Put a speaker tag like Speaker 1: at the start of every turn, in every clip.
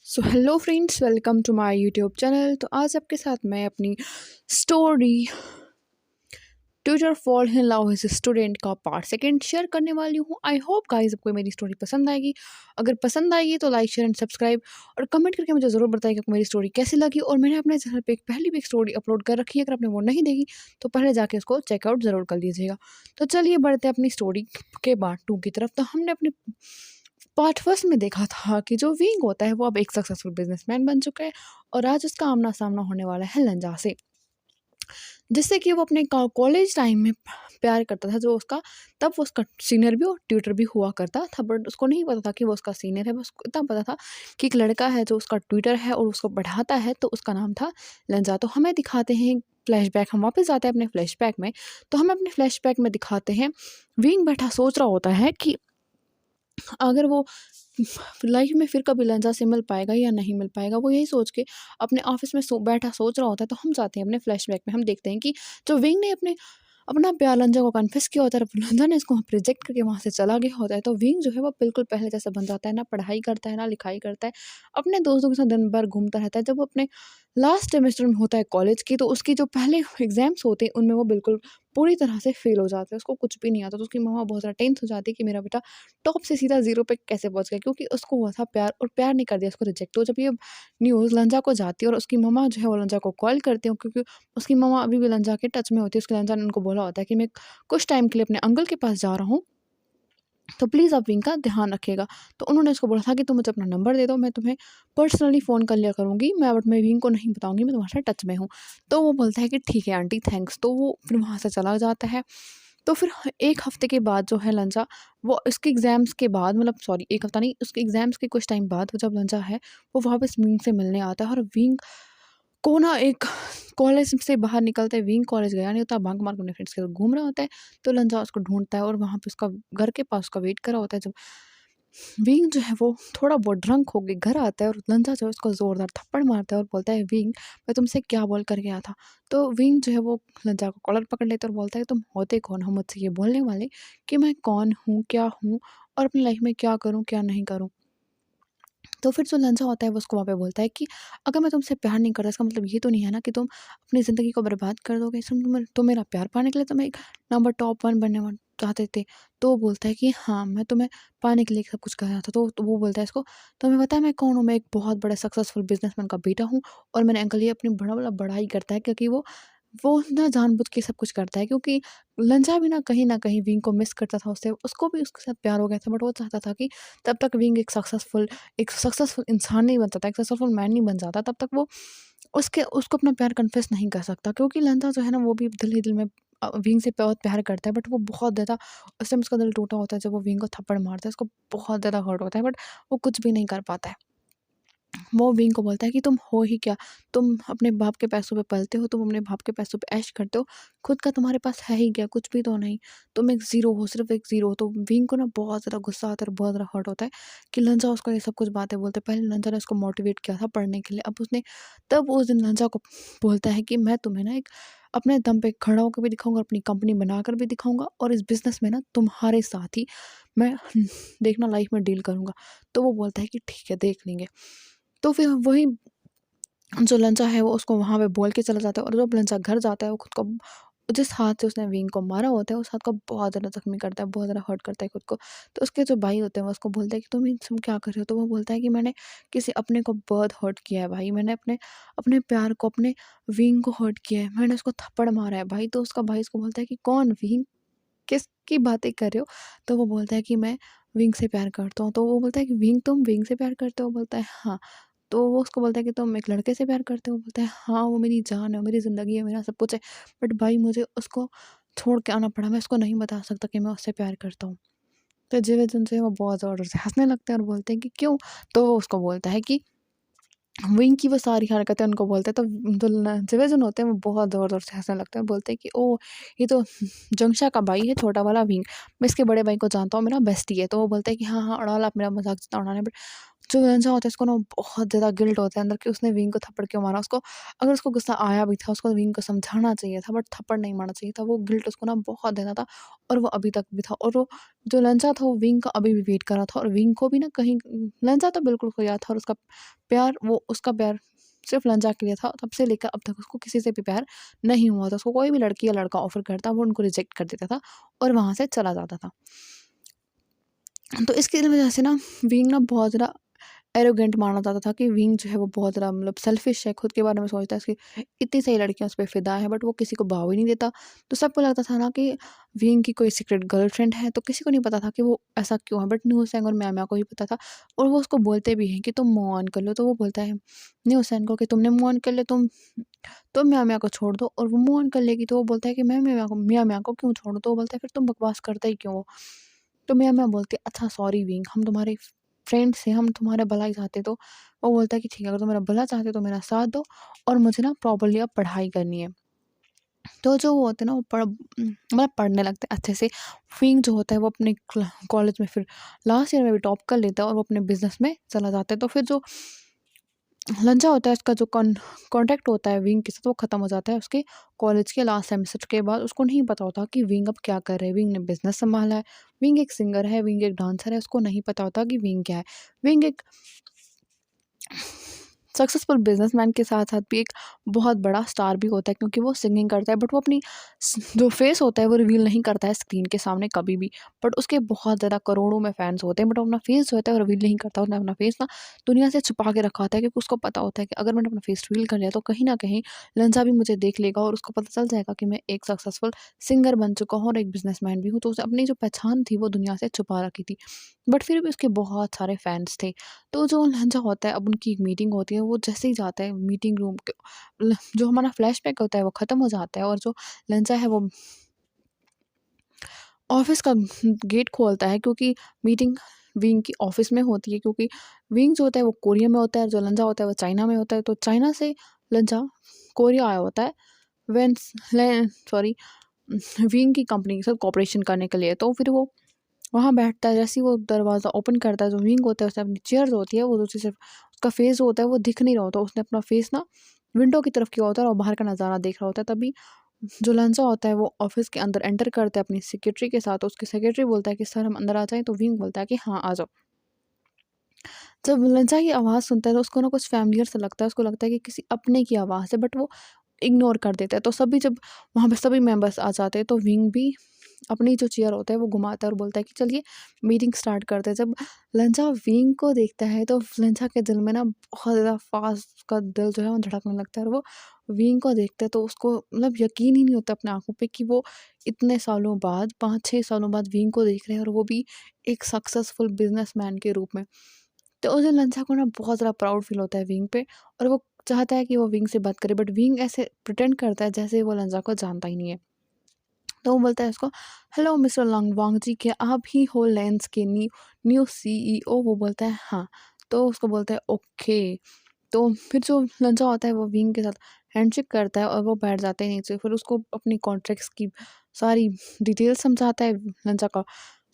Speaker 1: So hello friends, welcome to my YouTube channel. तो आज आपके साथ मैं अपनी story Twitter fall in love with student का पार्ट सेकंड शेयर करने वाली हूँ। आई होप गाइस आपको मेरी स्टोरी पसंद आएगी। अगर पसंद आएगी तो लाइक शेयर एंड सब्सक्राइब और कमेंट करके मुझे ज़रूर बताइएगा कि मेरी स्टोरी कैसी लगी। और मैंने अपने चैनल पे एक पहली भी एक स्टोरी अपलोड कर रखी है, अगर आपने वो नहीं देखी तो पहले जाके उसको चेकआउट ज़रूर कर लीजिएगा। तो चलिए बढ़ते हैं अपनी स्टोरी के पार्ट 2 की तरफ। तो हमने अपने पार्ट फर्स्ट में देखा था कि जो विंग होता है वो अब एक सक्सेसफुल बिजनेसमैन बन चुका है और आज उसका आमना सामना होने वाला है लंजा से, जिससे कि वो अपने कॉलेज टाइम में प्यार करता था। जो उसका तब वो उसका सीनियर भी और ट्यूटर भी हुआ करता था, बट उसको नहीं पता था कि वो उसका सीनियर है। बस उसको इतना पता था कि एक लड़का है जो उसका ट्यूटर है और उसको पढ़ाता है, तो उसका नाम था लंजा। तो हमें दिखाते हैं फ्लैशबैक, हम वापस जाते हैं अपने फ्लैशबैक में। तो हमें अपने फ्लैशबैक में दिखाते हैं विंग बैठा सोच रहा होता है कि अगर वो लाइफ में फिर कभी लंजा से मिल पाएगा या नहीं मिल पाएगा। वो यही सोच के अपने ऑफिस में बैठा सोच रहा होता है। तो हम जाते हैं अपने फ्लैशबैक में, हम देखते हैं कि जो विंग ने अपना प्यार लंजा को कन्फेस किया होता है, लंजा ने इसको रिजेक्ट करके वहाँ से चला गया होता है। तो विंग जो है वो बिल्कुल पहले जैसा बन जाता है, ना पढ़ाई करता है ना लिखाई करता है, अपने दोस्तों के साथ दिन भर घूमता रहता है। जब वो अपने लास्ट सेमेस्टर में होता है कॉलेज की, तो उसकी जो पहले एग्जाम्स होते हैं उनमें वो बिल्कुल पूरी तरह से फेल हो जाता है, उसको कुछ भी नहीं आता। तो उसकी मम्मा बहुत ज़्यादा टेंस हो जाती है कि मेरा बेटा टॉप से सीधा ज़ीरो पे कैसे पहुँच गया, क्योंकि उसको हुआ था प्यार और प्यार ने कर दिया उसको रिजेक्ट। तो जब ये न्यूज़ लंजा को जाती है और उसकी मम्मा जो है वो लंजा को कॉल करती है, क्योंकि उसकी मम्मा अभी भी लंजा के टच में होती है। उसके लंजा ने उनको बोला होता है कि मैं कुछ टाइम के लिए अपने अंकल के पास जा रहा हूँ, तो प्लीज़ आप विंग का ध्यान रखिएगा। तो उन्होंने उसको बोला था कि तुम मुझे अपना नंबर दे दो, मैं तुम्हें पर्सनली फ़ोन कर लिया करूँगी, बट मैं विंग को नहीं बताऊँगी, मैं तुम्हारे साथ टच में हूँ। तो वो बोलता है कि ठीक है आंटी, थैंक्स। तो वो फिर वहाँ से चला जाता है। तो फिर 1 हफ़्ते के बाद जो है लंजा, वो उसके एग्ज़ाम्स के बाद, मतलब सॉरी 1 हफ़्ता नहीं, उसके एग्ज़ाम्स के कुछ टाइम बाद वो जब लंजा है, वो वापस विंग से मिलने आता है। और विंग को ना एक कॉलेज से बाहर निकलते, विंग कॉलेज गया नहीं होता, बंक मार के अपने फ्रेंड्स के साथ घूम रहा होता है। तो लंजा उसको ढूँढता है और वहाँ पे उसका घर के पास उसका वेट कर रहा होता है। जब विंग जो है वो थोड़ा बहुत ड्रंक हो के घर आता है और लंजा जो है उसको ज़ोरदार थप्पड़ मारता है और बोलता है, विंग मैं तुमसे क्या बोल कर गया था। तो विंग जो है वो लंजा को कॉलर पकड़ लेता है और बोलता है, तुम होते कौन हो मुझसे ये बोलने वाले कि मैं कौन हूँ, क्या हूँ और अपनी लाइफ में क्या करूँ क्या नहीं करूँ। तो फिर जो लंजा होता है वो उसको वहाँ पे बोलता है कि अगर मैं तुमसे प्यार नहीं करता, इसका मतलब ये तो नहीं है ना कि तुम अपनी ज़िंदगी को बर्बाद कर दोगे। तो मेरा प्यार पाने के लिए तुम्हें एक नंबर टॉप 1 बनने चाहते थे। तो वो बोलता है कि हाँ, मैं तुम्हें पाने के लिए सब कुछ कर रहा था। तो वो बोलता है इसको, तुम्हें पता है मैं कौन हूँ? मैं एक बहुत बड़े सक्सेसफुल बिज़नेसमैन का बेटा हूँ। और मैंने अंकल ये अपनी बड़ाई करता है, क्योंकि वो ना जानबूझ के सब कुछ करता है, क्योंकि लंजा भी ना कहीं विंग को मिस करता था उससे, उसको भी उसके साथ प्यार हो गया था, बट वो चाहता था कि तब तक विंग एक सक्सेसफुल इंसान नहीं बन जाता, एक सक्सेसफुल मैन नहीं बन जाता, तब तक वो उसको अपना प्यार कन्फेस नहीं कर सकता। क्योंकि लंजा जो है ना वो भी दिल ही दिल में विंग से बहुत प्यार करता है, बट वो बहुत ज़्यादा उस टाइम उसका दिल टूटा होता है जब वो विंग को थप्पड़ मारता है, उसको बहुत ज़्यादा हर्ट होता है, बट वो कुछ भी नहीं कर पाता है। वो विंग को बोलता है कि तुम हो ही क्या? तुम अपने बाप के पैसों पे पलते हो, तुम अपने बाप के पैसों पे ऐश करते हो, खुद का तुम्हारे पास है ही क्या? कुछ भी तो नहीं। तुम एक ज़ीरो हो, सिर्फ़ एक ज़ीरो हो। तो विंग को ना बहुत ज़्यादा गुस्सा आता है और बहुत ज़्यादा हर्ट होता है कि लंजा उसको ये सब कुछ बातें बोलता है। पहले लंजा ने उसको मोटिवेट किया था पढ़ने के लिए, तब उस दिन लंजा को बोलता है कि मैं तुम्हें ना एक अपने दम पे खड़ा होकर भी दिखाऊँगा, अपनी कंपनी बनाकर भी दिखाऊँगा और इस बिज़नेस में ना तुम्हारे साथ ही मैं देखना लाइफ़ में डील करूँगा। तो वो बोलता है कि ठीक है, देख लेंगे। तो फिर वही जो लंचा है वो उसको वहाँ पे बोल के चला जाता है, और जब लंचा घर जाता है वो खुद को जिस हाथ से उसने विंग को मारा होता है उस हाथ को बहुत ज़्यादा ज़ख्मी करता है, बहुत ज़्यादा हर्ट करता है खुद को। तो उसके जो भाई होते हैं वो उसको बोलते हैं कि तुम क्या कर रहे हो? तो वो बोलता है कि मैंने किसी अपने को बहुत हर्ट किया है भाई, मैंने अपने अपने प्यार को, अपने विंग को हर्ट किया है, मैंने उसको थप्पड़ मारा है भाई। तो उसका भाई उसको बोलता है कि कौन विंग? किसकी बातें कर रहे हो? तो वो बोलता है कि मैं विंग से प्यार करता हूँ। तो वो बोलता है कि विंग, तुम विंग से प्यार करते हो? बोलता है हाँ। तो वो उसको बोलता है कि तुम एक लड़के से प्यार करते हो? बोलता है हाँ, वो मेरी जान है, वो मेरी ज़िंदगी है, मेरा सब कुछ है। बट भाई मुझे उसको छोड़ के आना पड़ा, मैं उसको नहीं बता सकता कि मैं उससे प्यार करता हूँ। तो जिवेजन से वो बहुत ज़ोर से हँसने लगते हैं और बोलते हैं कि क्यों? तो वो उसको बोलता है कि विंग की वो सारी हरकतें उनको बोलते हैं, तो जो जिवेजन होते हैं वो बहुत ज़ोर-ज़ोर से हँसने लगते हैं, बोलते हैं कि ओह! ये तो जंगशा का भाई है, छोटा वाला विंग। मैं इसके बड़े भाई को जानता हूँ, मेरा बेस्टी है। तो वो बोलता है कि हाँ, हाँ, उड़ा लो आप मेरा मज़ाक जितना उड़ाना है, बट जो लंजा होता है उसको ना बहुत ज़्यादा गिल्ट होता है अंदर कि उसने विंग को थप्पड़ क्यों मारा। उसको अगर उसको गुस्सा आया भी था, उसको विंग को समझाना चाहिए था, बट थप्पड़ नहीं मारना चाहिए था। वो गिल्ट उसको ना बहुत ज़्यादा था और वो अभी तक भी था। और वो जो लंजा था वो विंग का अभी भी वेट कर रहा था और विंग को भी ना कहीं लंजा तो बिल्कुल खोया था और उसका प्यार सिर्फ़ लंजा के लिए था। तब से लेकर अब तक उसको किसी से भी प्यार नहीं हुआ था। उसको कोई भी लड़की या लड़का ऑफ़र करता, वो उनको रिजेक्ट कर देता था और वहाँ से चला जाता था। तो इसकी वजह से ना विंग ना बहुत ज़्यादा एरोगेंट माना जाता था कि विंग जो है वो बहुत ज़्यादा मतलब सेल्फिश है, खुद के बारे में सोचता है, उसकी इतनी सारी लड़कियाँ उस पे फ़िदा है, बट वो किसी को भाव ही नहीं देता। तो सबको लगता था ना कि विंग की कोई सीक्रेट गर्लफ्रेंड है, तो किसी को नहीं पता था कि वो ऐसा क्यों है, बट न्यूसेंग और म्या-म्या को ही पता था। और वो उसको बोलते भी हैं कि तुम मूव ऑन कर लो, तो वो बोलता है न्यूसेंग को कि तुमने मूव ऑन कर लिया, तुम म्या-म्या को छोड़ दो। और वो मूव ऑन कर लेगी तो वो बोलता है कि मैं म्या-म्या को क्यों छोड़ूँ? तो वो बोलता है फिर तुम बकवास करते ही क्यों हो? तो म्या-म्या बोलती है अच्छा सॉरी विंग, हम तुम्हारे फ्रेंड्स हैं, हम तुम्हारा भला ही चाहते। तो वो बोलता है कि ठीक है, अगर तुम मेरा भला चाहते हो तो मेरा साथ दो और मुझे ना प्रॉपर्ली अब पढ़ाई करनी है। तो जो वो होते हैं ना वो मतलब पढ़ने लगते हैं अच्छे से। विंग जो होता है वो अपने कॉलेज में फिर लास्ट ईयर में भी टॉप कर लेता है और वो अपने बिज़नेस में चला जाता है। तो फिर जो लंचा होता है उसका जो कॉन्टैक्ट होता है विंग के साथ वो ख़त्म हो जाता है उसके कॉलेज के लास्ट सेमेस्टर के बाद। उसको नहीं पता होता कि विंग अब क्या कर रहे हैं। विंग ने बिज़नेस सँभाला है, विंग एक सिंगर है, विंग एक डांसर है, उसको नहीं पता होता कि विंग क्या है। विंग एक सक्सेसफुल बिज़नेसमैन के साथ-साथ भी एक बहुत बड़ा स्टार भी होता है क्योंकि वो सिंगिंग करता है, बट वो अपनी जो फेस होता है वो रिवील नहीं करता है स्क्रीन के सामने कभी भी। बट उसके बहुत ज़्यादा करोड़ों में फैन्स होते हैं, बट वो अपना फेस जो होता है वो रिवील नहीं करता। उसने अपना फेस ना दुनिया से छुपा के रखा होता है क्योंकि उसको पता होता है कि अगर मैंने अपना फेस रिवील कर लिया तो कहीं न कहीं लंचा भी मुझे देख लेगा और उसको पता चल जाएगा कि मैं एक सक्सेसफुल सिंगर बन चुका हूँ और एक बिज़नेसमैन भी हूँ। तो उसने अपनी जो पहचान थी वो दुनिया से छुपा रखी थी। बट फिर भी उसके बहुत सारे फैन्स थे। तो जो लहज़ा होता है, अब उनकी एक मीटिंग होती है, वो जैसे ही जाता है मीटिंग रूम के जो हमारा फ्लैशबैक होता है वो ख़त्म हो जाता है और जो लहज़ा है वो ऑफ़िस का गेट खोलता है क्योंकि मीटिंग विंग की ऑफ़िस में होती है, क्योंकि विंग जो होता है वो कोरिया में होता है, जो लंजा होता है वो चाइना में होता है। तो चाइना से लंजा कोरिया आया होता है वेंस ले सॉरी विंग की कंपनी के साथ कोऑपरेशन करने के लिए। तो फिर वो वहाँ बैठता है, जैसे ही वो दरवाज़ा ओपन करता है, जो विंग होता है उसने अपनी चेयर जो होती है वो दूसरी सिर्फ उसका फेस जो होता है वो दिख नहीं रहा होता। उसने अपना फेस ना विंडो की तरफ किया होता है और बाहर का नज़ारा देख रहा होता है। तभी जो लंजा होता है वो ऑफ़िस के अंदर एंटर करता है अपनी सेक्रेटरी के साथ। उसकी सेक्रेटरी बोलता है कि सर हम अंदर आ जाएँ? तो विंग बोलता है कि हाँ, आ जाओ। जब लंजा की आवाज़ सुनता है तो उसको ना कुछ फ़ैमिलियर सा लगता है, उसको लगता है कि किसी अपने की आवाज़ है, बट वो इग्नोर कर देता है। तो सभी जब वहाँ पे सभी मेंबर्स आ जाते हैं तो विंग भी अपनी जो चेयर होता है वो घुमाता है और बोलता है कि चलिए मीटिंग स्टार्ट करते हैं। जब लंचा विंग को देखता है तो लंचा के दिल में ना बहुत ज़्यादा फ़ास्ट उसका दिल जो है वो धड़कने लगता है और वो विंग को देखता है तो उसको मतलब यकीन ही नहीं होता अपने आँखों पे कि वो इतने सालों बाद 5-6 सालों बाद विंग को देख रहे हैं और वो भी एक सक्सेसफुल बिज़नेसमैन के रूप में। तो उस दिन लंचा को ना बहुत ज़्यादा प्राउड फ़ील होता है विंग पे और वो चाहता है कि वो विंग से बात करे, बट विंग ऐसे प्रिटेंड करता है जैसे वो लंचा को जानता ही नहीं है। तो वो बोलता है उसको, हेलो मिस्टर लॉन्गवांग जी, क्या आप ही हो लेंस के न्यू सीईओ? वो बोलता है हाँ। तो उसको बोलता है ओके। तो फिर जो लंचा होता है वो विंग के साथ हैंडशेक करता है और वो बैठ जाते हैं नीचे। फिर उसको अपनी कॉन्ट्रैक्ट्स की सारी डिटेल्स समझाता है लंचा का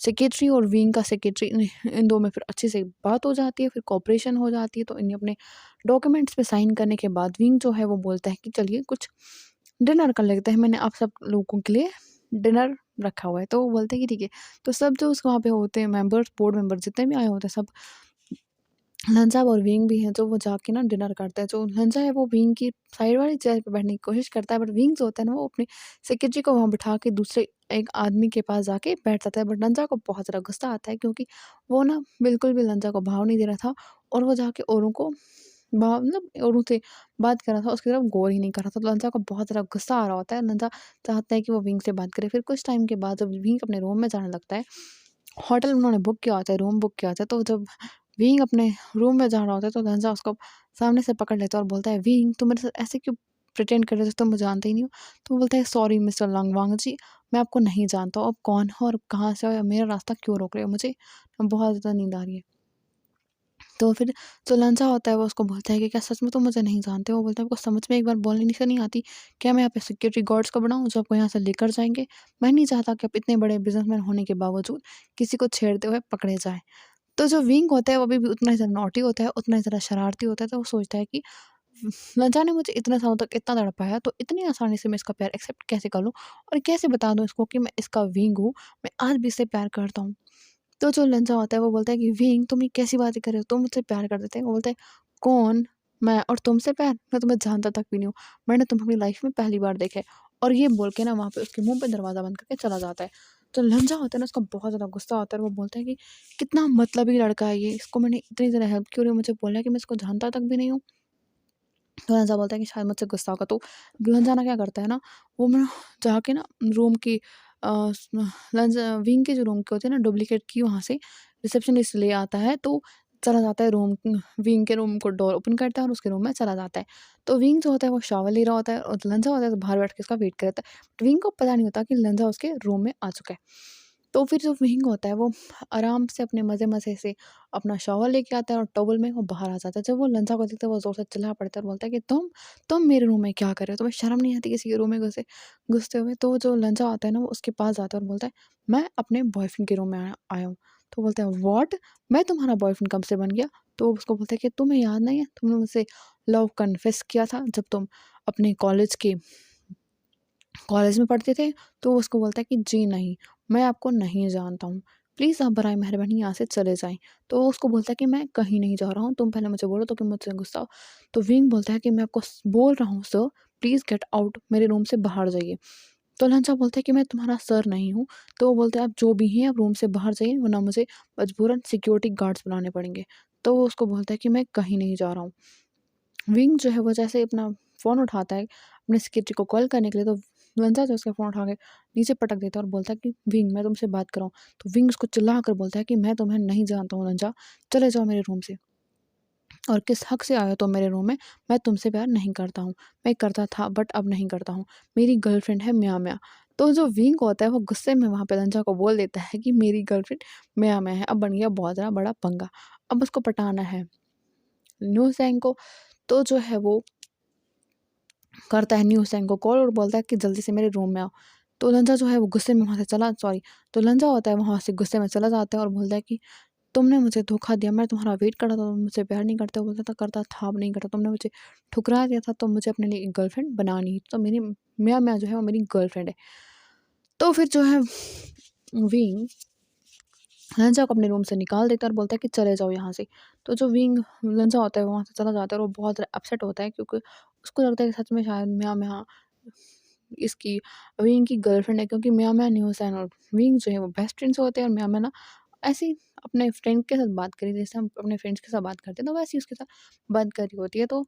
Speaker 1: सेक्रेटरी और विंग का सेक्रेटरी। इन दो में फिर अच्छे से बात हो जाती है, फिर कोऑपरेशन हो जाती है। तो इन्हें अपने डॉक्यूमेंट्स पे साइन करने के बाद विंग जो है वो बोलता है कि चलिए कुछ डिनर कर लेते हैं, मैंने आप सब लोगों के लिए डिनर रखा हुआ है। तो वो बोलते हैं कि ठीक है। तो सब जो उस वहाँ पे होते हैं मेंबर्स, बोर्ड मेंबर जितने भी आए होते हैं सब लंचा और विंग भी हैं, जो वो जाके ना डिनर करते हैं। जो लंचा है वो विंग की साइड वाली चेयर पे बैठने की कोशिश करता है, बट विंग जो होता है ना वो अपनी सेक्रेटरी को वहाँ बिठा के दूसरे एक आदमी के पास जाके बैठ जाता है। बट लंचा को बहुत ज़्यादा गुस्सा आता है क्योंकि वो ना बिल्कुल भी लंचा को भाव नहीं दे रहा था और वो जाके औरों को भाव मतलब औरों से बात कर रहा था, उसकी तरफ गौर ही नहीं कर रहा था। तो लंचा को बहुत ज़्यादा गुस्सा आ रहा होता है। लंचा चाहता है कि वो विंग से बात करे। फिर कुछ टाइम के बाद जब विंग अपने रूम में जाने लगता है, होटल उन्होंने बुक किया होता है, रूम बुक किया होता है, तो जब विंग अपने रूम में जा रहा होता है तो लंजा उसको सामने से पकड़ लेता है और बोलता है, विंग तुम मेरे साथ ऐसे क्यों प्रिटेंड कर रहे हो, तुम मुझे जानते ही नहीं हो? तो वो बोलता है सॉरी मिस्टर लॉन्गवांग जी, मैं आपको नहीं जानता हूँ, आप कौन हो और कहाँ से हो या मेरा रास्ता क्यों रोक रहे हो? मुझे बहुत ज़्यादा नींद आ रही है। तो फिर जो लंचा होता है वो उसको बोलता है कि क्या सच में तुम मुझे नहीं जानते हो? वो बोलता है आपको समझ में एक बार बोलनी नहीं से नहीं आती? क्या मैं यहाँ पे सिक्योरिटी गार्ड्स को बनाऊँ जो आपको यहाँ से लेकर जाएँगे? मैं नहीं चाहता कि आप इतने बड़े बिज़नेसमैन होने के बावजूद किसी को छेड़ते हुए पकड़े जाएँ। तो जो विंग होता है वो भी उतना ही ज़्यादा नॉटी होता है, उतना ही ज़्यादा शरारती होता है। तो वो सोचता है कि न जाने मुझे इतने सालों तक इतना तड़पाया, तो इतनी आसानी से मैं इसका प्यार एक्सेप्ट कैसे कर लूँ और कैसे बता दूँ इसको कि मैं इसका विंग हूँ, मैं आज भी इससे प्यार करता हूँ। तो जो लंजा होता है वो बोलता है कि विंग तुम ये कैसी बातें कर रहे हो? तुम मुझसे प्यार कर देते हैं। वो बोलता है कौन? मैं और तुमसे प्यार? मैं तुम्हें जानता तक भी नहीं हूँ। मैंने तुम्हें अपनी लाइफ़ में पहली बार देखा है। और ये बोल के ना वहाँ पे उसके मुँह पे दरवाज़ा बंद करके चला जाता है। तो लंजा होता है ना उसका बहुत ज़्यादा गुस्सा आता है और वो बोलता है कि कितना मतलबी लड़का है ये। इसको मैंने इतनी ज़्यादा हेल्प की और ये मुझे बोल रहा है कि मैं इसको जानता तक भी नहीं हूँ। तो लंजा बोलता है कि शायद मुझसे गुस्सा होगा। तो लंजा ना क्या करता है ना, वो ना जाके ना रूम की अ, स लंजा विंग के जो रूम के होते हैं ना डुप्लीकेट की वहाँ से रिसेप्शनिस्ट ले आता है। तो चला जाता है विंग के रूम को डोर ओपन करता है और उसके रूम में चला जाता है। तो विंग जो होता है वो शावर ले रहा होता है और लंजा होता है तो बाहर बैठ के उसका वेट कर रहा है। तो विंग को पता नहीं होता कि लंजा उसके रूम में आ चुका है। तो फिर जो विंग होता है वो आराम से अपने मज़े-मज़े से अपना शॉवर लेके आता है और टॉवल में वो बाहर आ जाता है। जब वो लंजा को देखता है वो ज़ोर से चिल्ला पड़ता है और बोलता है कि तुम मेरे रूम में क्या कर रहे हो? तुम्हें शर्म नहीं आती किसी के रूम में घुसते हुए? तो जो लंजा आता है ना वो उसके पास जाता है और बोलता है मैं अपने बॉयफ्रेंड के रूम में आया आया हूँ। तो बोलता है व्हाट? मैं तुम्हारा बॉयफ्रेंड कब से बन गया? तो वो उसको बोलता है कि तुम्हें याद नहीं है? तुमने मुझसे लव कन्फेस किया था जब तुम अपने कॉलेज में पढ़ते थे? तो वो उसको बोलता है कि जी नहीं, मैं आपको नहीं जानता हूँ। प्लीज़ आप बराए मेहरबानी यहाँ से चले जाएँ। तो वो उसको बोलता है कि मैं कहीं नहीं जा रहा हूँ, तुम पहले मुझे बोलो तो कि मुझसे गुस्सा हो। तो विंग बोलता है कि मैं आपको बोल रहा हूँ सर, प्लीज़ गेट आउट, मेरे रूम से बाहर जाइए। तो लंचा बोलता है कि मैं तुम्हारा सर नहीं हूँ। तो वो बोलता है आप जो भी हैं आप रूम से बाहर जाइए वरना मुझे मजबूरन सिक्योरिटी गार्ड्स बुलाने पड़ेंगे। तो वो उसको बोलता है कि मैं कहीं नहीं जा रहा हूँ। विंग जो है वो जैसे ही अपना फ़ोन उठाता है अपने सेक्रेटरी को कॉल करने के लिए, तो लंजा जो है उसका फ़ोन उठा के नीचे पटक देता है और बोलता है कि विंग मैं तुमसे बात कर रहा हूँ। तो विंग उसको चिल्ला कर बोलता है कि मैं तुम्हें नहीं जानता हूँ लंजा, चले जाओ मेरे रूम से। और किस हक से आए हो तुम मेरे रूम में? मैं तुमसे प्यार नहीं करता हूँ। मैं करता था बट अब नहीं करता हूँ। मेरी गर्लफ्रेंड है म्या म्या। तो जो विंग होता है वो गुस्से में वहाँ पे लंजा को बोल देता है कि मेरी गर्लफ्रेंड म्या म्या है। अब बन गया बहुत ज़्यादा बड़ा पंगा। अब उसको पटाना है न्यू को। तो जो है वो करता है न्यूज़ चैनल को कॉल और बोलता है कि जल्दी से मेरे रूम में आओ। तो लंजा जो है वो गुस्से में वहाँ से चला सॉरी तो लंजा होता है वहाँ से गुस्से में चला जाता है और बोलता है कि तुमने मुझे धोखा दिया, मैं तुम्हारा वेट कर रहा था, तुम मुझसे प्यार नहीं करते हो। बोलता था करता था अब नहीं करता, तुमने मुझे ठुकरा दिया था तो मुझे अपने लिए एक गर्लफ्रेंड बनानी है। तो मेरी मियाँ मियाँ जो है वो मेरी गर्लफ्रेंड है। तो फिर जो है विंग लंजा को अपने रूम से निकाल देता है और बोलता है कि चले जाओ यहाँ से। तो जो विंग लंजा होता है वो वहाँ से चला जाता है और वो बहुत अपसेट होता है क्योंकि उसको लगता है कि सच में शायद मियाँ मियाँ इसकी विंग की गर्लफ्रेंड है, क्योंकि मियाँ मियाँ न्यूसन और विंग जो है वो बेस्ट फ्रेंड्स होते हैं और मियाँ मियाँ ना ऐसे ही अपने फ्रेंड के साथ बात करी जैसे हम अपने फ्रेंड्स के साथ बात करते हैं तो वैसे ही उसके साथ बात करी होती है। तो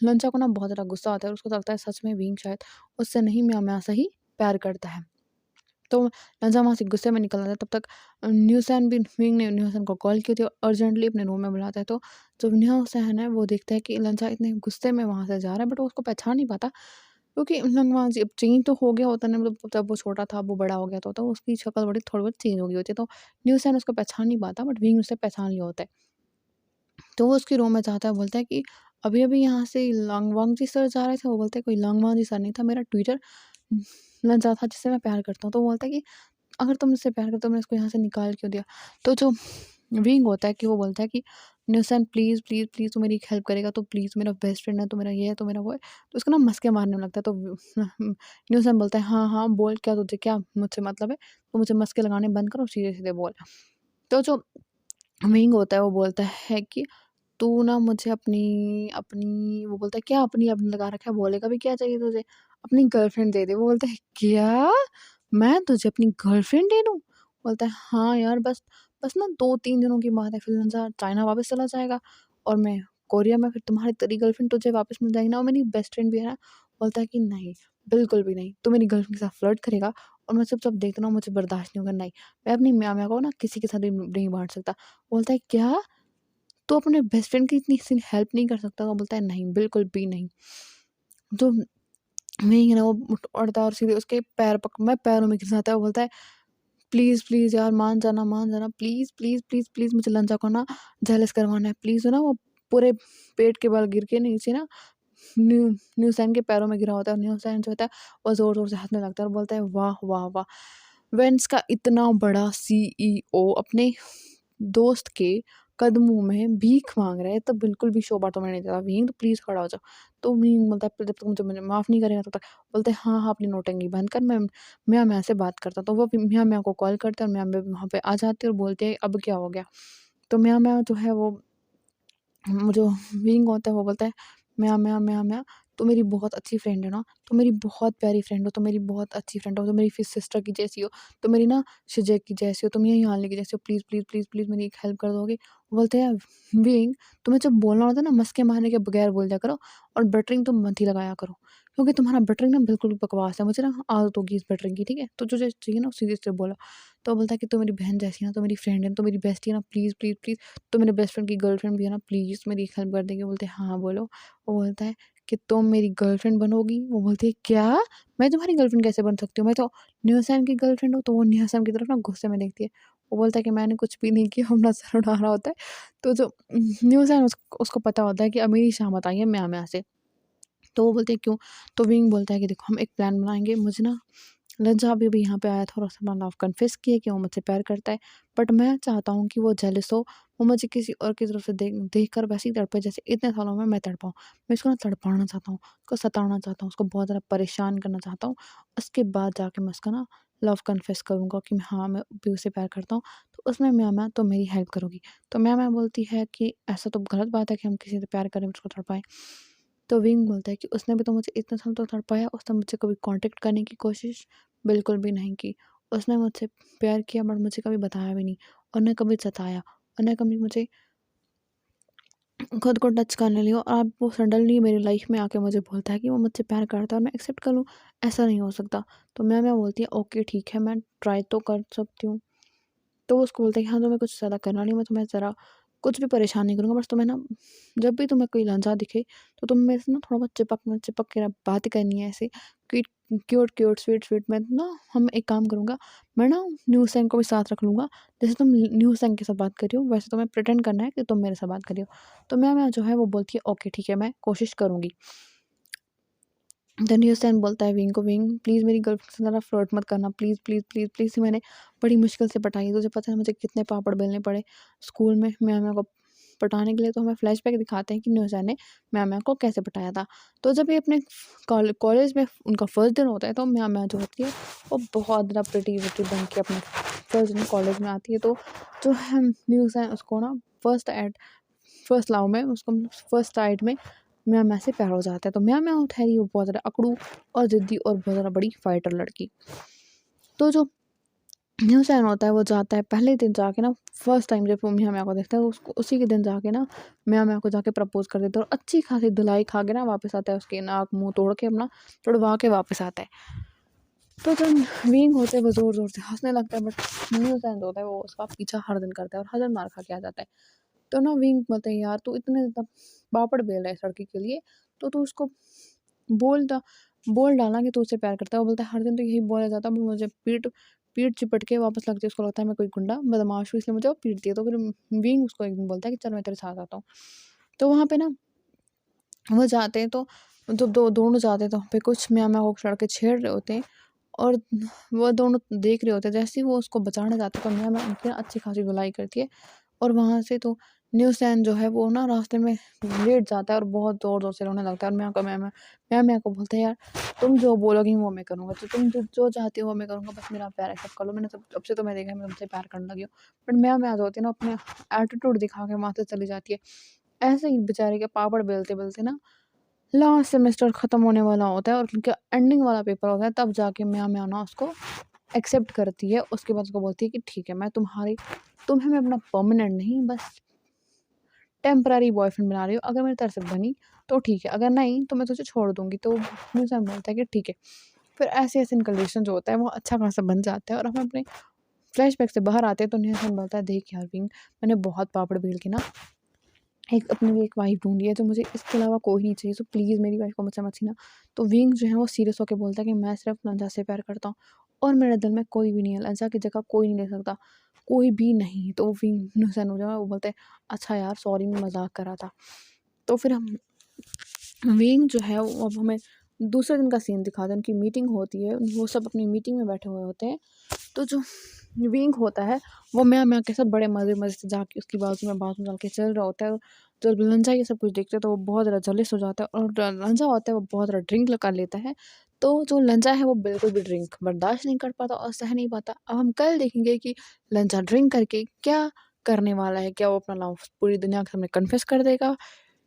Speaker 1: लंचा को ना बहुत ज़्यादा गुस्सा आता है और उसको लगता है सच में विंग शायद उससे नहीं मियाँ मियाँ से ही प्यार करता है। तो लंचा वहाँ से गुस्से में निकल आता है। तब तक न्यूसन भी विंग ने न्यूसन को कॉल की थी और अर्जेंटली अपने रूम में बुलाता है। तो जो न्यूसन है वो देखता है कि लंचा इतने गुस्से में वहाँ से जा रहा है बट वो उसको पहचान नहीं पाता, क्योंकि लंगवा जब चेंज तो हो गया होता है ना, मतलब जब वो छोटा था, वो बड़ा हो गया तो उसकी शक्ल बड़ी थोड़ी बहुत चेंज हो गई होती है। तो न्यूसन उसको पहचान नहीं पाता बट विंग उसे पहचान लिया होता है। तो वो उसके रूम में जाता है, बोलता है कि अभी-अभी यहाँ से लंगवांग जी सर जा रहे थे। वो बोलते हैं कोई लंगवांग जी सर नहीं था, मेरा ट्विटर लंचा था जिससे मैं प्यार करता हूँ। तो वो बोलता है कि अगर तुम मुझसे प्यार करते हो, तुमने इसको यहाँ से निकाल क्यों दिया? तो जो विंग होता है कि वो बोलता है कि न्यूसन प्लीज़, प्लीज़, प्लीज़ तू मेरी एक हेल्प करेगा तो प्लीज़, मेरा बेस्ट फ्रेंड है, तो मेरा ये है, तो मेरा वो है। तो उसको ना मस्के मारने लगता है। तो न्यूसन बोलता है हाँ, हाँ, बोल क्या तुझे क्या मुझसे मतलब है? तो मुझे मस्के लगाने बंद कर और सीधे-सीधे बोल। तो जो विंग होता है वो बोलता है कि तू ना मुझे अपनी अपनी वो बोलता है क्या अपनी अपनी लगा रखा है, बोलेगा भी क्या चाहिए तुझे? अपनी गर्लफ्रेंड दे दे। वो बोलता है क्या? मैं तुझे अपनी गर्लफ्रेंड दे दूँ? बोलता है हाँ यार, बस बस ना 2-3 दिनों की बात है, फिर लंचा चाइना वापस चला जाएगा और मैं कोरिया में, फिर तुम्हारी तेरी गर्लफ्रेंड तुझे वापस मिल जाएगी ना, और मेरी बेस्ट फ्रेंड भी है ना। बोलता है कि नहीं, बिल्कुल भी नहीं। तू मेरी गर्लफ्रेंड के साथ फ्लर्ट करेगा और मैं चुपचाप देखता रहूँ, मुझे बर्दाश्त नहीं होगा। नहीं, मैं अपनी म्याँ-म्याँ को ना किसी के साथ भी नहीं बाँट सकता। बोलता है क्या? तो अपने बेस्ट फ्रेंड की इतनी सी हेल्प नहीं कर सकता? वो बोलता है नहीं, बिल्कुल भी नहीं। तो वही है ना, वो उड़ता है और सीधे उसके पैर मैं पैरों में गिर जाता है। वो बोलता है प्लीज़, प्लीज़ यार मान जाना प्लीज़, प्लीज़, प्लीज़, प्लीज़ मुझे लंचा को ना जेलस करवाना है प्लीज़। है ना, वो पूरे पेट के बल गिर के नीचे ना न्यू न्यूसैन के पैरों में गिरा होता है। न्यूसैन जो होता है वो ज़ोर-ज़ोर से हँसने लगता है और बोलता है वाह, वाह, वाह! वेंस का इतना बड़ा सीईओ अपने दोस्त के कदमों में भीख माँग रहा है, तब बिल्कुल भी शोभा तो मैंने नहीं देता, विंग तो प्लीज़ खड़ा हो जा। तो विंग बोलता है, जब तक मुझे माफ़ नहीं करेगा तब तक। बोलते हैं, हाँ, हाँ, अपनी नौटंकी बंद कर, मैं मियाँ मियाँ से बात करता हूँ। तो वो मियाँ मियाँ को कॉल करता है और मियाँ मियाँ वहाँ पे आ जाती है और बोलती है, अब क्या हो गया? तो मियाँ मियाँ जो है वो जो विंग होता है वो बोलता है, म्याऊँ, म्याऊँ, म्याऊँ, म्याऊँ, "तू मेरी बहुत अच्छी फ्रेंड है ना, तू मेरी बहुत प्यारी फ्रेंड हो, तू मेरी बहुत अच्छी फ्रेंड हो, तू मेरी फिर सिस्टर की जैसी हो, तू मेरी ना शिजय की जैसी हो, तुम यहीं आने की जैसी हो, प्लीज़, प्लीज़, प्लीज़, प्लीज़ मेरी एक हेल्प कर दोगे?" वो बोलते हैं, "विंग, तुम्हें जब बोलना होता है ना, मस्के मारने के बगैर बोल दिया करो और बटरिंग तुम मत ही लगाया करो, क्योंकि तुम्हारा बटरिंग ना बिल्कुल बकवास है, मुझे ना आदत होगी इस बटरिंग की, ठीक है? तो तुझे चाहिए ना सीधे से बोलो।" तो बोलता है कि, "तू मेरी बहन जैसी है ना, तू मेरी फ्रेंड है, तू मेरी बेस्टी है ना, प्लीज़, प्लीज़, प्लीज़ तो मेरे बेस्ट फ्रेंड की गर्लफ्रेंड भी है ना, प्लीज़ मेरी एक हेल्प कर देंगे?" बोलते हैं, "हाँ, बोलो।" वो बोलता है कि, "तुम मेरी गर्लफ्रेंड बनोगी?" वो बोलती है, "क्या? मैं तुम्हारी गर्लफ्रेंड कैसे बन सकती हूँ? मैं तो न्यूसैन की गर्लफ्रेंड हूँ।" तो वो न्यूसैन की तरफ ना गुस्से में देखती है। वो बोलता है कि, "मैंने कुछ भी नहीं किया।" अपना सर उठा रहा होता है। तो जो न्यूसैन उसको पता होता है कि अब मेरी शामत आई है म्याऊँ-म्याऊँ से। तो वो बोलती है, "क्यों?" तो विंग बोलता है कि, "देखो हम एक प्लान बनाएँगे, मुझे ना लज्जा अभी-अभी यहाँ पे आया था और उसने अपना लव कन्फेस किया कि वो मुझसे प्यार करता है। बट मैं चाहता हूँ कि वो जेलस हो, वो मुझे किसी और की तरफ से देखकर वैसे ही तड़पे जैसे इतने सालों में मैं तड़पा हूँ। मैं इसको ना तड़पाना चाहता हूँ, उसको सताना चाहता हूँ, उसको बहुत ज़्यादा परेशान करना चाहता हूँ। उसके बाद जाके मैं उसका ना लव कन्फेस करूँगा कि हाँ, मैं भी उससे प्यार करता हूँ। तो उसमें म्याऊँ-म्याऊँ तो मेरी हेल्प करोगी। तो म्याऊँ-म्याऊँ बोलती है कि ऐसा तो गलत बात है कि हम किसी से प्यार करें, उसको तड़पाएँ। तो विंग बोलता है कि उसने भी तो मुझे इतने साल तक तड़पाया, उसने मुझसे कभी कॉन्टैक्ट करने की कोशिश बिल्कुल भी नहीं की। उसने मुझसे प्यार किया बट मुझे कभी बताया भी नहीं और ना कभी जताया और ना कभी मुझे खुद को टच करने लिया और अब वो सडनली मेरी लाइफ में आके मुझे बोलता है कि वो मुझसे प्यार करता है और मैं एक्सेप्ट कर लूँ, ऐसा नहीं हो सकता। तो मैं बोलती है, ओके ठीक है, मैं ट्राई तो कर सकती हूँ। तो वो उसको बोलता है कि हाँ, तुम्हें कुछ ज़्यादा करना नहीं, मैं तुम्हें ज़रा कुछ भी परेशान नहीं करूँगा, बस तुम्हें ना जब भी तुम्हें कोई लहज़ा दिखे, तो तुम मेरे से ना थोड़ा बहुत चिपक के ना बात करनी है ऐसे cute cute cute, sweet sweet. मैं ना हम एक काम करूँगा, मैं ना न्यूसैन को भी साथ रख लूँगा। जैसे तुम न्यूसैन के साथ बात कर रही हो, वैसे तुम्हें प्रिटेंड करना है कि तुम मेरे साथ बात कर रही हो। तो मैं जो है वो बोलती है, ओके ठीक है, मैं कोशिश करूँगी। देन ह्यूसन बोलता है विंग को, विंग प्लीज़ मेरी गर्लफ्रेंड से ज़रा फ्लर्ट मत करना, प्लीज़ प्लीज़ प्लीज़ प्लीज़। मैंने बड़ी मुश्किल से पटाई है, तुझे पता है मुझे कितने पापड़ बेलने पड़े स्कूल में म्याऊँ को पटाने के लिए। तो हमें फ्लैशबैक दिखाते हैं कि न्यूसन ने म्याऊँ को कैसे पटाया था। तो जब ये अपने कॉलेज में उनका फर्स्ट दिन होता है, तो म्याऊँ जो होती है वो बहुत ज़्यादा प्रिटी विटी बन के अपने फर्स्ट दिन कॉलेज में आती है। तो जो है न्यूसन उसको ना फर्स्ट लव में उसको फर्स्ट साइड में म्याऊँ से प्यार हो जाता है। तो म्याऊँ ठहरी वो बहुत ज़्यादा अकड़ू और ज़िद्दी और बहुत ज़्यादा बड़ी फाइटर लड़की। तो जो न्यूसैन होता है वो जाता है पहले दिन जाके ना, फर्स्ट टाइम जब वो म्याऊँ को देखता है उसको उसी के दिन जाके ना म्याऊँ को जाके प्रपोज़ कर देता है और अच्छी खासी धुलाई खा के ना वापस आता है, उसके नाक मुँह तोड़ के अपना तुड़वा के वापस आता है। तो जो विंग होता है वो ज़ोर-ज़ोर से हँसने लगता है, बट न्यूसैन जो होता है वो उसका पीछा हर दिन करता है और हर दिन मार खा के आ जाता है। तो ना विंग बोलता है, यार तू इतने ज़्यादा पापड़ बेल रहा है इस लड़की के लिए, तो तू उसको बोल दा बोल डालना कि तू उससे प्यार करता है। वो बोलता है, हर दिन तो यही बोला जाता है, मुझे पीठ पीठ चिपट के वापस लगती है, उसको लगता है मैं कोई गुंडा बदमाश हूँ इसलिए मुझे वो पीटती है। तो फिर विंग उसको एक दिन बोलता है कि चल मैं तेरे साथ आता हूँ। तो वहाँ पे ना वो जाते हैं, तो जब दोनों जाते हैं तो वहाँ पे कुछ म्याऊँ को लड़के छेड़ रहे होते हैं और वो दोनों देख रहे होते हैं। जैसे ही वो उसको बचाने जाते हैं तो म्याऊँ उनकी ना अच्छी खासी धुलाई करती है और वहाँ से तो न्यूसैन जो है वो ना रास्ते में लेट जाता है और बहुत ज़ोर-ज़ोर से रोने लगता है और म्याऊँ को बोलता है, यार तुम जो बोलोगी वो मैं करूँगा, तो तुम जो चाहती हो वो मैं करूँगा, बस मेरा प्यार एक्सेप्ट कर लो। मैंने जब से तुम्हें देखा है मैं तुमसे प्यार करने लगी हूँ। बट म्याऊँ जो होती है ना अपने एटीट्यूड दिखा के वहाँ से चली जाती है। ऐसे ही बेचारे के पापड़ बेलते-बेलते ना लास्ट सेमेस्टर ख़त्म होने वाला होता है और उनका एंडिंग वाला पेपर होता है, तब जाके म्याऊँ ना उसको एक्सेप्ट करती है। उसके बाद उसको बोलती है कि ठीक है, मैं तुम्हें मैं अपना परमानेंट नहीं बस टेम्परेरी बॉयफ्रेंड बना रही हूँ, अगर मेरी तरफ से बनी तो ठीक है, अगर नहीं तो मैं तुझे छोड़ दूँगी। तो न्यूसन बोलता है कि ठीक है। फिर ऐसे-ऐसे इनका रिलेशन जो होता है वो अच्छा खासा बन जाता है और हम अपने फ्लैशबैक से बाहर आते हैं। तो न्यूसन बोलता है, देख यार विंग, मैंने बहुत पापड़ बेल के ना एक अपने लिए एक वाइफ़ ढूँढी है, तो मुझे इसके अलावा कोई नहीं चाहिए, सो प्लीज़ मेरी वाइफ़ को मुझसे मत छीना। तो विंग जो है वो सीरियस होके बोलता है कि मैं सिर्फ़ लंजा से प्यार करता हूँ और मेरे दिल में कोई भी नहीं है, लंजा की जगह कोई नहीं ले सकता, कोई भी नहीं। तो विंग नुसन हो जाए वो बोलते हैं, अच्छा यार सॉरी मैं मज़ाक कर रहा था। तो फिर हम विंग जो है वो अब हमें दूसरे दिन का सीन दिखाते हैं, उनकी मीटिंग होती है, वो सब अपनी मीटिंग में बैठे हुए होते हैं। तो जो विंग होता है वो म्याँ-म्याँ के साथ बड़े मज़े-मज़े से जाके उसकी बाजू में जाके चल रहा होता है। जब लंजा ये सब कुछ देखता है तो वो बहुत ज़्यादा जेलस हो जाता है और लंजा होता है वो बहुत ज़्यादा ड्रिंक कर लेता है। तो जो लंजा है वो बिल्कुल भी ड्रिंक बर्दाश्त नहीं कर पाता और सह नहीं पाता। अब हम कल देखेंगे कि लंजा ड्रिंक करके क्या करने वाला है? क्या वो अपना लव पूरी दुनिया के सामने कन्फेस कर देगा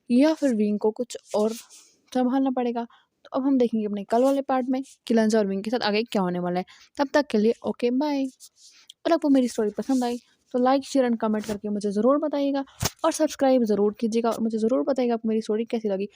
Speaker 1: या फिर विंग को कुछ और सँभालना पड़ेगा? तो अब हम देखेंगे अपने कल वाले पार्ट में कि लंजा और विंग के साथ आगे क्या होने वाला है। तब तक के लिए ओके बाय। और आपको मेरी स्टोरी पसंद आई तो लाइक शेयर एंड कमेंट करके मुझे ज़रूर बताइएगा और सब्सक्राइब ज़रूर कीजिएगा और मुझे ज़रूर बताइएगा आपको मेरी स्टोरी कैसी लगी।